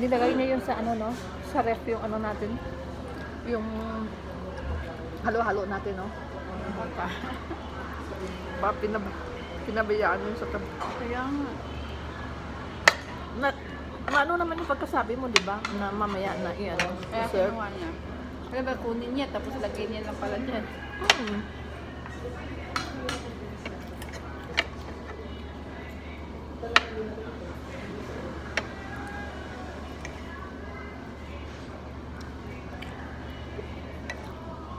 nilagay niya yun sa ano, no? Sa ref yung ano natin. Yung halo-halo natin, no? Pinabayaan yun sa tabi. Kaya nga. Ano naman yung pagkasabi mo, di ba? Na mamaya na i-ano, Kaya serve. kinuha niya. Kaya ba kunin niya, tapos lagay niya lang pala dyan.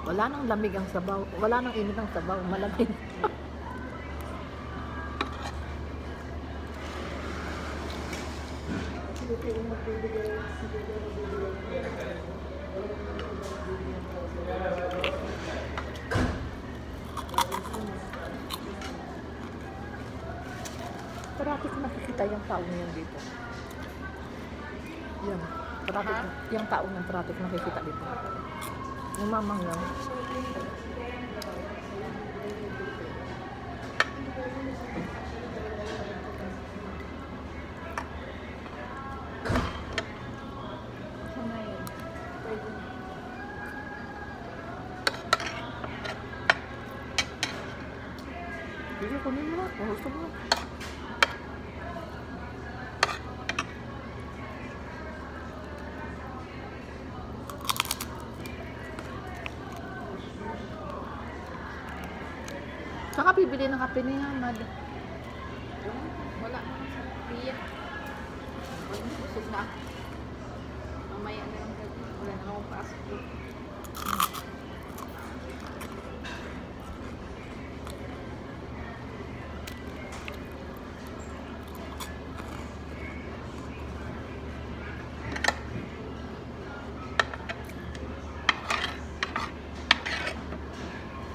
Wala nang lamig ang sabaw. Wala nang init ang sabaw. Malamig. Parati ko nakikita yung tao niyan dito. Yan. Parati ko. Yung tao niyan parati ko nakikita dito. Yung mamang lang. Sana yun. Pwede na. Sige, kunin mo na. Kung gusto mo. Saka bibili ng kape niya, Mad. Wala. Piyak. Busog na. Mamaya na lang gabi. Wala na akong pasok doon.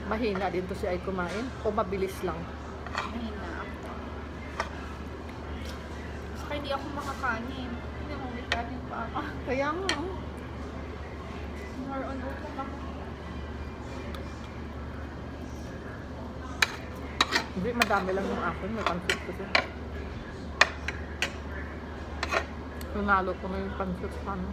Mahina din to siya ay kumain o mabilis lang. Mahina ako. Saka hindi ako makakanin. Hindi ako may kanin pa ako. Kaya nga, oh. More on utong ako. Hindi, madami lang yung akin. May pansit ko siya. Pinalo ko na yung pansit sa ano.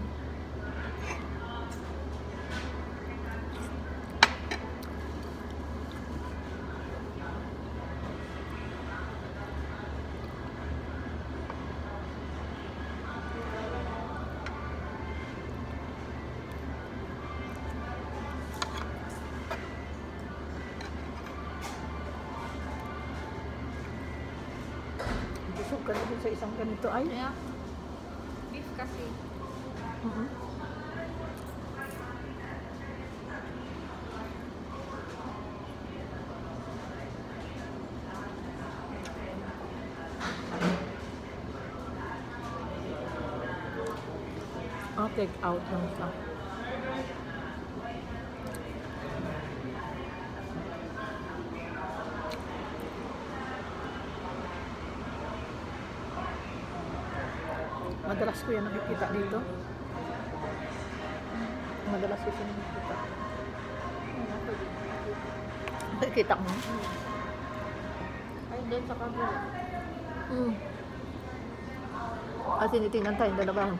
Busog ka na din sa isang ganito ay. Kaya, beef kasi. I'll take out lang siya. Madalas ko yan nakikita dito. Madalas ko siya nakikita. Nakikita mo? Ay, doon sa kabila. At tinitingnan tayong dalawa.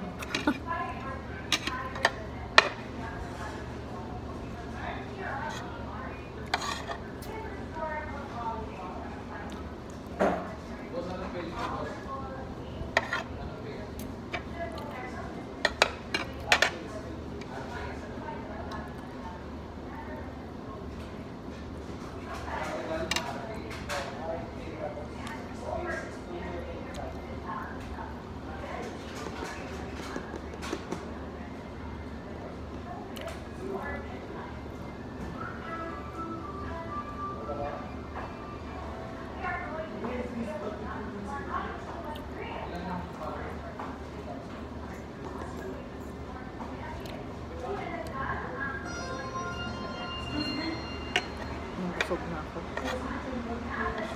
Busog na ako.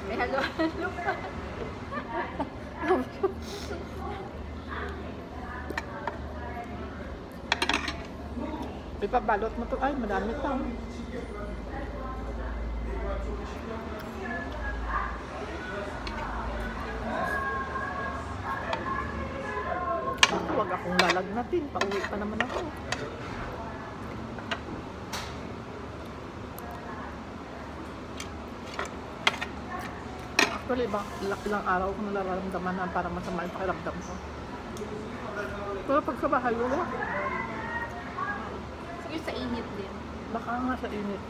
May halo-halo pa. Ipabalot mo to. Ay, madami pa. Huwag ako. kong lalagnatin. Pauwi pa naman ako. Actually, ilang araw ko nararamdaman na para masama yung pakiramdam ko. Pero pag sa bahay, wala. Siguro sa init din. Baka nga sa init.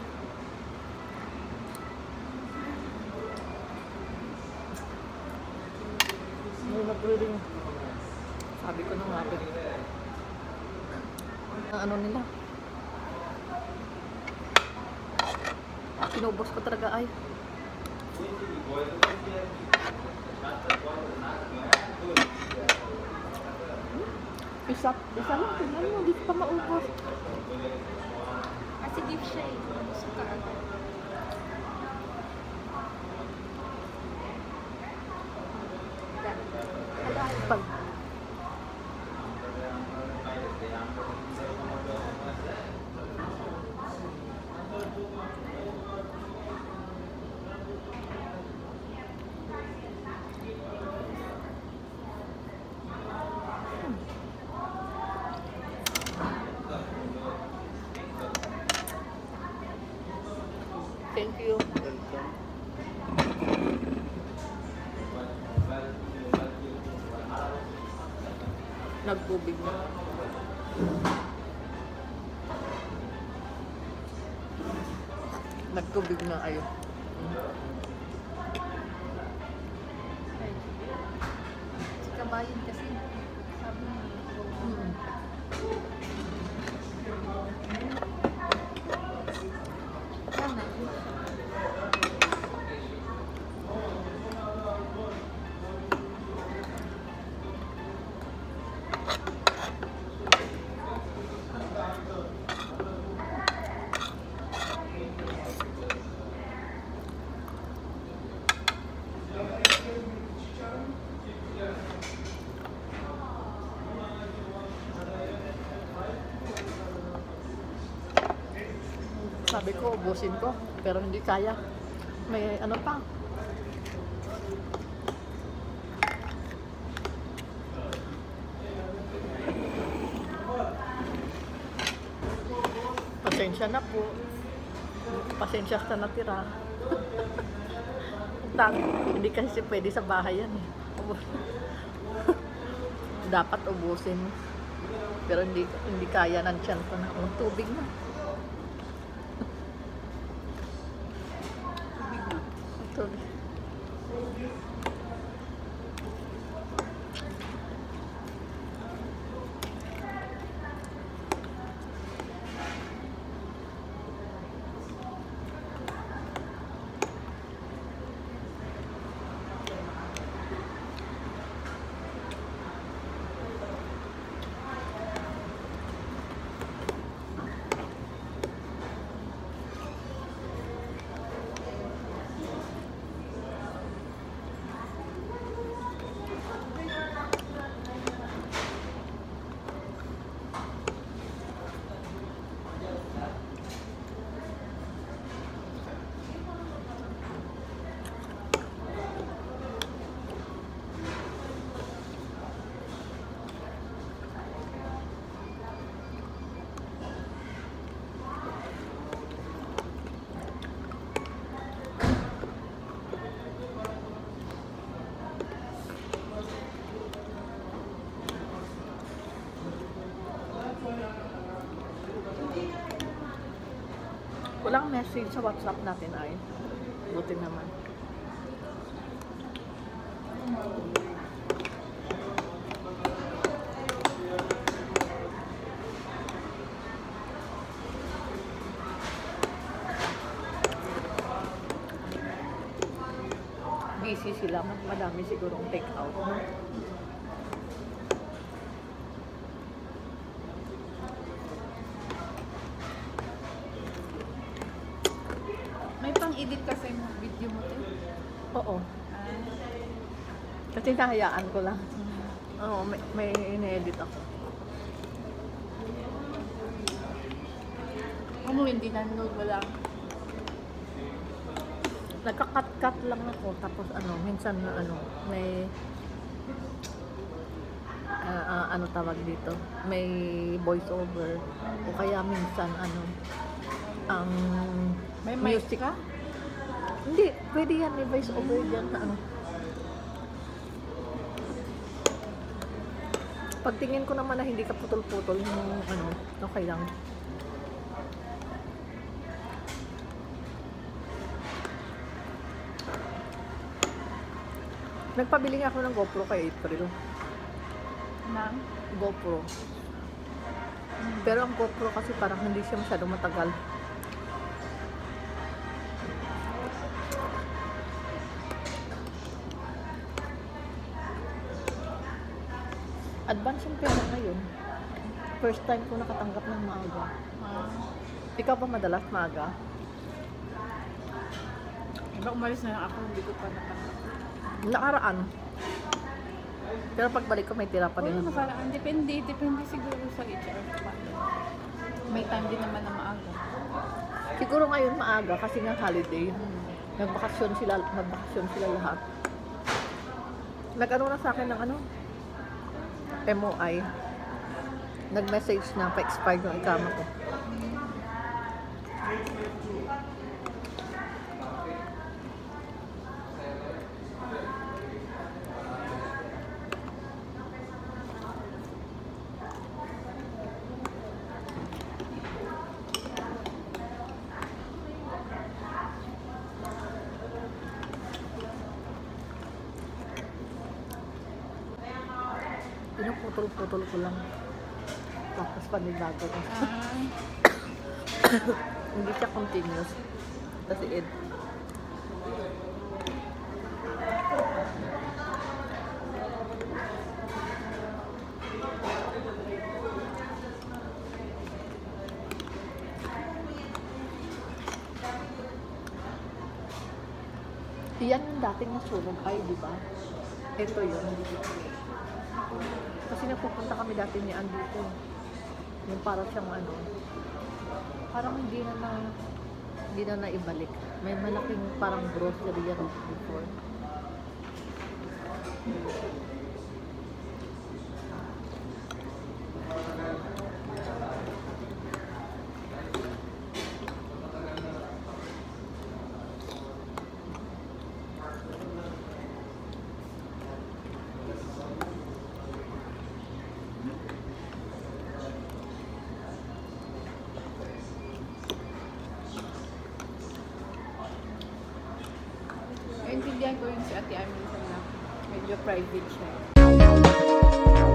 May nag-reading. Sabi ko na nga ba. Ang ano nila. Pinubos ko talaga ay. Isa lang. Tingnan mo, hindi ko pa maubos. Kasi beef siya eh. Suka ako. Pag thank you. Nagtubig na. Nagtubig na ayo. Si kabayan kasi. Sabi mo. Sana. Sabi ko, ubusin ko. Pero hindi kaya. May ano pa. Pasensya na po. Pasensya sa natira. Hindi kasi pwede sa bahay yan eh. Dapat ubusin. Pero hindi kaya ng tiyan ko na. Tubig na. Tubig. Walang message sa WhatsApp natin ay. Buti naman. Busy sila. Madami sigurong take out. No? May pang-edit kasi mo video mo to. Oo. Kasi nahayaan ko lang. Oo, may ine-edit ako. Ano hindi nanonood mo lang? Nagka-cut-cut lang ako. Tapos ano, minsan na ano, may ano tawag dito, may voice over o kaya minsan ano ang May mic music. ka? Hindi, pwede yan, may voice over dyan na ano. Pagtingin ko naman na hindi ka putol-putol yung ano, okay lang. Nagpabili nga ako ng GoPro kay April. Nang? GoPro. Pero ang GoPro kasi parang hindi siya masyadong matagal. Advance yung pera ngayon. First time ko nakatanggap ng maaga. Ikaw ba madalas maaga? Iba umalis na lang ako, hindi ko pa natanggap. Nakaraan. Pero pagbalik ko may tira pa Oo, rin. nakaraan. Depende siguro sa HR pa. May time din naman na maaga. Siguro ngayon maaga kasi nga holiday. Nagbakasyon sila lahat. Nag-ano na sa akin ng ano? MOI. Nag-message na pa-expired yung ikama ko. Pinuputol-putol ko lang. Tapos panibago ko. Hindi siya continuous. Kasi it. Yan yung dating nasunog ay, di ba? Ito yun. Kasi nagpupunta kami dati ni andito. Yung para siyang ano. Parang hindi na naibalik. May malaking parang grocery yan before. Naintindihan ko yun si Ate Armin na medyo private siya.